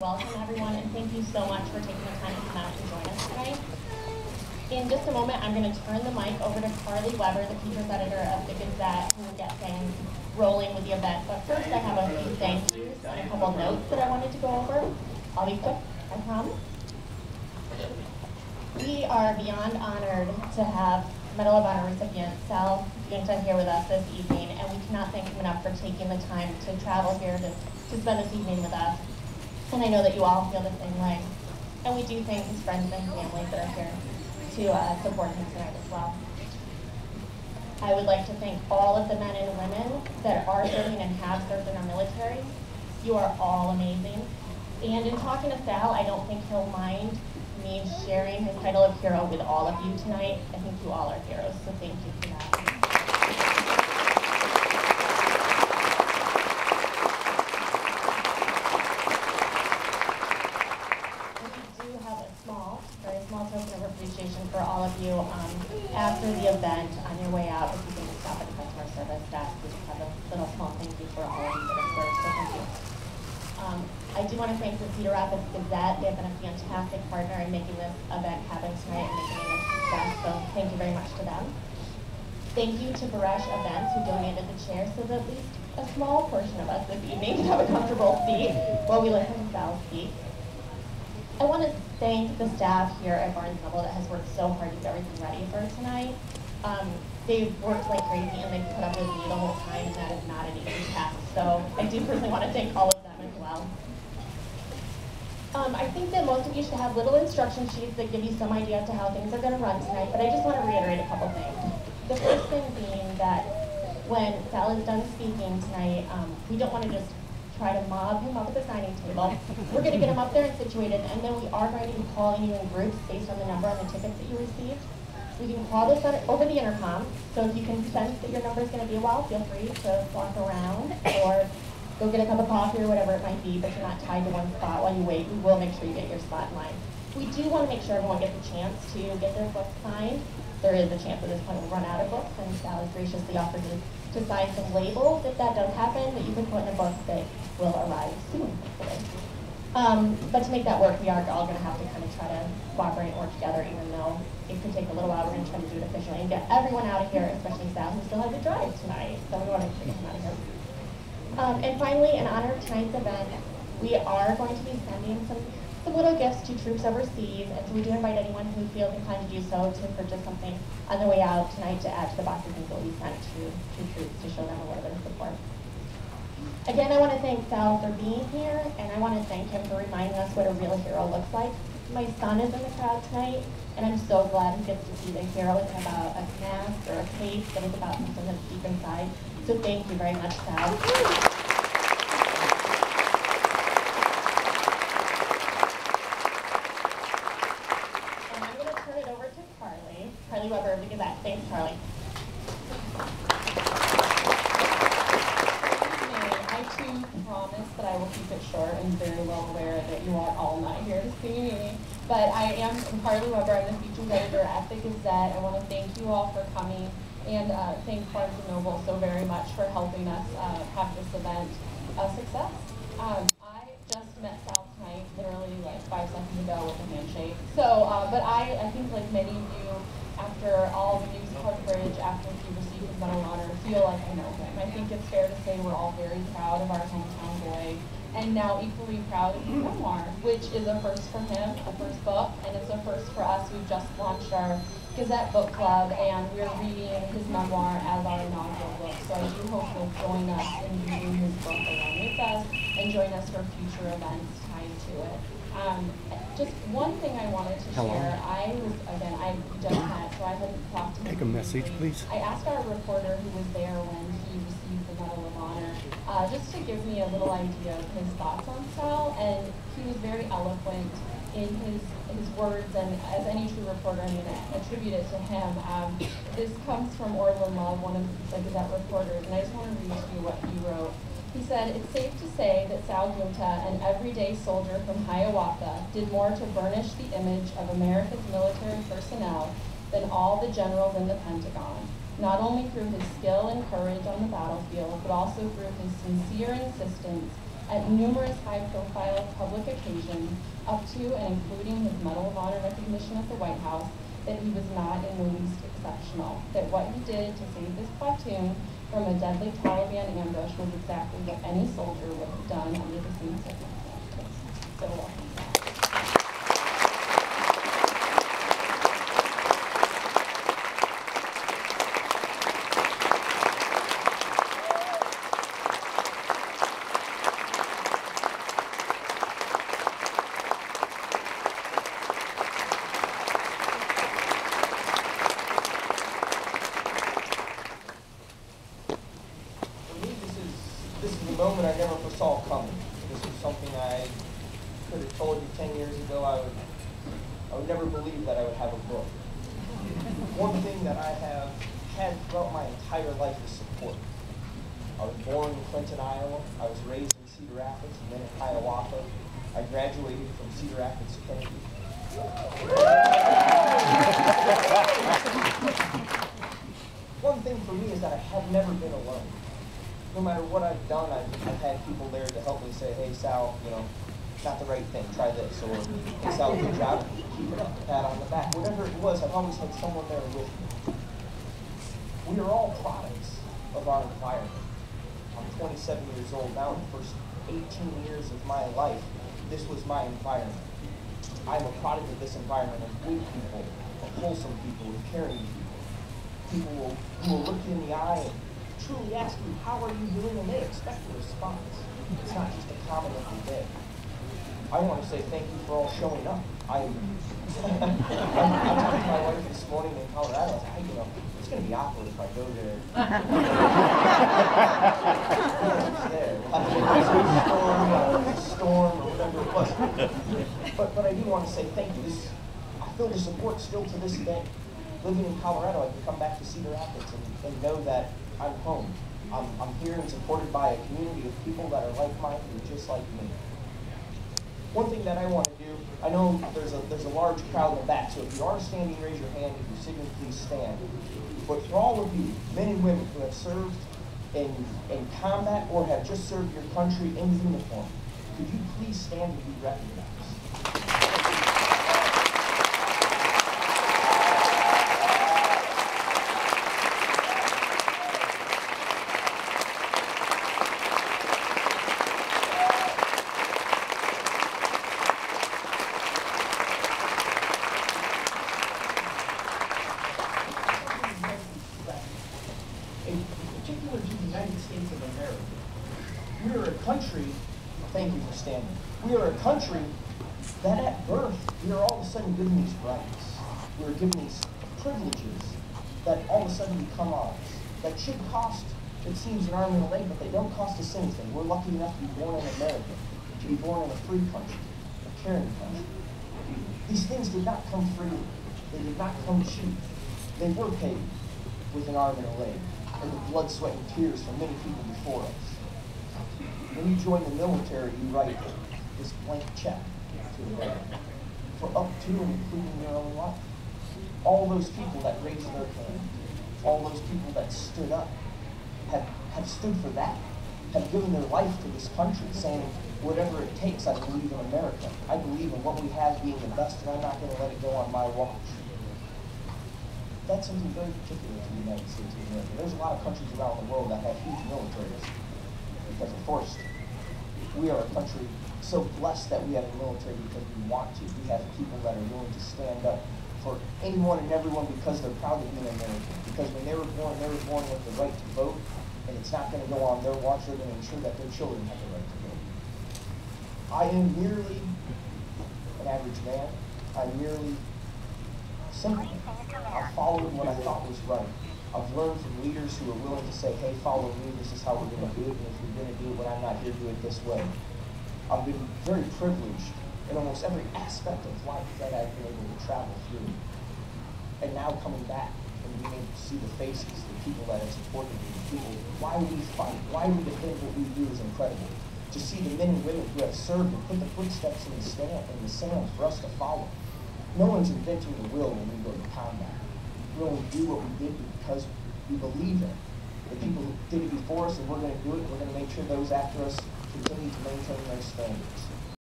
Welcome everyone, and thank you so much for taking the time to come out and join us tonight. In just a moment, I'm going to turn the mic over to Carly Weber, the features editor of the Gazette, who will get things rolling with the event. But first, I have a few thank yous and a couple notes that I wanted to go over. I'll be quick, I promise. We are beyond honored to have Medal of Honor recipient Sal Giunta here with us this evening, and we cannot thank him enough for taking the time to travel here to spend this evening with us. And I know that you all feel the same way. And we do thank his friends and families that are here to support him tonight as well. I would like to thank all of the men and women that are serving and have served in our military. You are all amazing. And in talking to Sal, I don't think he'll mind me sharing his title of hero with all of you tonight. I think you all are heroes, so thank you for that. Very small token of appreciation for all of you. After the event, on your way out, if you can stop at the customer service desk, we just have a little small thank you for all of you that have served, so thank you. I do want to thank the Cedar Rapids Gazette. They've been a fantastic partner in making this event happen tonight and making it a success, so thank you very much to them. Thank you to Baresh Events, who donated the chairs so that at least a small portion of us this evening can have a comfortable seat while we listen to Sal speak. I want to thank the staff here at Barnes Nobel that has worked so hard to get everything ready for tonight. They've worked like crazy and they've put up with me the whole time, and that is not an easy task. So I do personally want to thank all of them as well. I think that most of you should have little instruction sheets that give you some idea as to how things are going to run tonight, but I just want to reiterate a couple things. The first thing being that when Sal is done speaking tonight, we don't want to just try to mob him up at the signing table. We're going to get him up there and situated, and then we are going to be calling you in groups based on the number on the tickets that you received. We can call this over the intercom, so if you can sense that your number is going to be a while, feel free to walk around or go get a cup of coffee or whatever it might be, but you're not tied to one spot while you wait. We will make sure you get your spot in line. We do want to make sure everyone gets a chance to get their books signed. There is a chance at this point we'll run out of books, and Sal has graciously offered to sign some labels if that does happen that you can put in a book that will arrive soon, hopefully. But to make that work, we are all going to have to kind of try to cooperate and work together, even though it could take a little while. We're going to try to do it efficiently and get everyone out of here, especially Sal, who still has to drive tonight. So we want to get him out of here. And finally, in honor of tonight's event, we are going to be sending some little gifts to troops overseas, and so we do invite anyone who feels inclined to do so to purchase something on their way out tonight to add to the boxes that will be sent to troops to show them a little bit of support. Again, I want to thank Sal for being here, and I want to thank him for reminding us what a real hero looks like. My son is in the crowd tonight, and I'm so glad he gets to see the hero isn't about a mask or a cape, but it's about something that's deep inside. So thank you very much, Sal. Carly Weber of the Gazette. Thanks, Carly. I too promise that I will keep it short. I'm very well aware that you are all not here to see me. But I am Carly Weber. I'm the features editor at the Gazette. I want to thank you all for coming and thank Barnes Nobel so very much for helping us have this event a success. I just met Sal tonight, literally like 5 seconds ago with a handshake. So, but I think like many of you, after all the news coverage, after he received his Medal of Honor, feel like I know him. I think it's fair to say we're all very proud of our hometown boy, and now equally proud of his memoir, which is a first for him, a first book, and it's a first for us. We've just launched our Gazette book club, and we're reading his memoir as our inaugural book. So I do hope you'll join us in reading his book along with us, and join us for future events tied to it. Just one thing I wanted to share. I just met, so I hadn't talked to him. Take a message, please. I asked our reporter who was there when he received the Medal of Honor, just to give me a little idea of his thoughts on Sal, and he was very eloquent in his words, and as any true reporter, I'm going to attribute it to him. This comes from Orlin Love, one of the Gazette reporters, and I just want to read to you what he wrote. He said, "It's safe to say that Sal Giunta, an everyday soldier from Hiawatha, did more to burnish the image of America's military personnel than all the generals in the Pentagon, not only through his skill and courage on the battlefield, but also through his sincere insistence at numerous high-profile public occasions, up to and including his Medal of Honor recognition at the White House, that he was not in the least exceptional, that what he did to save this platoon from a deadly Taliban ambush was exactly what any soldier would have done under the same circumstances. So welcome. Moment I never foresaw coming. This was something I could have told you 10 years ago. I would never believe that I would have a book. One thing that I have had throughout my entire life is support. I was born in Clinton, Iowa. I was raised in Cedar Rapids and then in Hiawatha. I graduated from Cedar Rapids, Kennedy. One thing for me is that I have never been alone. No matter what I've done, I've had people there to help me say, hey, Sal, you know, not the right thing, try this. Or, hey, Sal, good job, keep it up, pat on the back. Whatever it was, I've always had someone there with me. We are all products of our environment. I'm 27 years old now. In the first 18 years of my life, this was my environment. I'm a product of this environment of good people, of wholesome people, of caring people. People who will look you in the eye and truly ask you, how are you doing, and they expect a response. It's not just a comment of the day. I want to say thank you for all showing up. I talked to my wife this morning in Colorado. I was like, it's going to be awkward if I go there. Storm or whatever it was. But I do want to say thank you. I feel the support still to this day. Living in Colorado, I can come back to Cedar Rapids and know that I'm home. I'm here and supported by a community of people that are like-minded and just like me. One thing that I want to do, I know there's a large crowd in the back, so if you are standing, raise your hand. If you're sitting, please stand. But for all of you, men and women who have served in combat or have just served your country in uniform, could you please stand and be recognized? Thank you for standing. We are a country that at birth, we are all of a sudden given these rights. We are given these privileges that all of a sudden become ours. That should cost, it seems, an arm and a leg, but they don't cost us anything. We're lucky enough to be born in America, to be born in a free country, a caring country. These things did not come freely. They did not come cheap. They were paid with an arm and a leg, and the blood, sweat, and tears from many people before us. When you join the military, you write this blank check to the government for up to and including your own life. All those people that raised their hand, all those people that stood up, have stood for that, have given their life to this country, saying, whatever it takes, I believe in America. I believe in what we have being the best, and I'm not going to let it go on my watch. That's something very particular to the United States of America. There's a lot of countries around the world that have huge militaries. Because of course, we are a country so blessed that we have a military because we want to. We have people that are willing to stand up for anyone and everyone because they're proud to be an American. Because when they were born with the right to vote, and it's not going to go on their watch. They're going to ensure that their children have the right to vote. I am merely an average man. I'm merely simple. I followed what I thought was right. I've learned from leaders who are willing to say, hey, follow me, this is how we're going to do it, and if you're going to do it when I'm not here, do it this way. I've been very privileged in almost every aspect of life that I've been able to travel through. And now coming back and being able to see the faces, the people that have supported me, the people, why we fight, why we defend what we do is incredible. To see the men and women who have served and put the footsteps in the sand for us to follow. No one's inventing the wheel when we go to combat. We only do what we did because we believe in it. The people who did it before us, and we're going to do it, and we're going to make sure those after us continue to maintain those standards.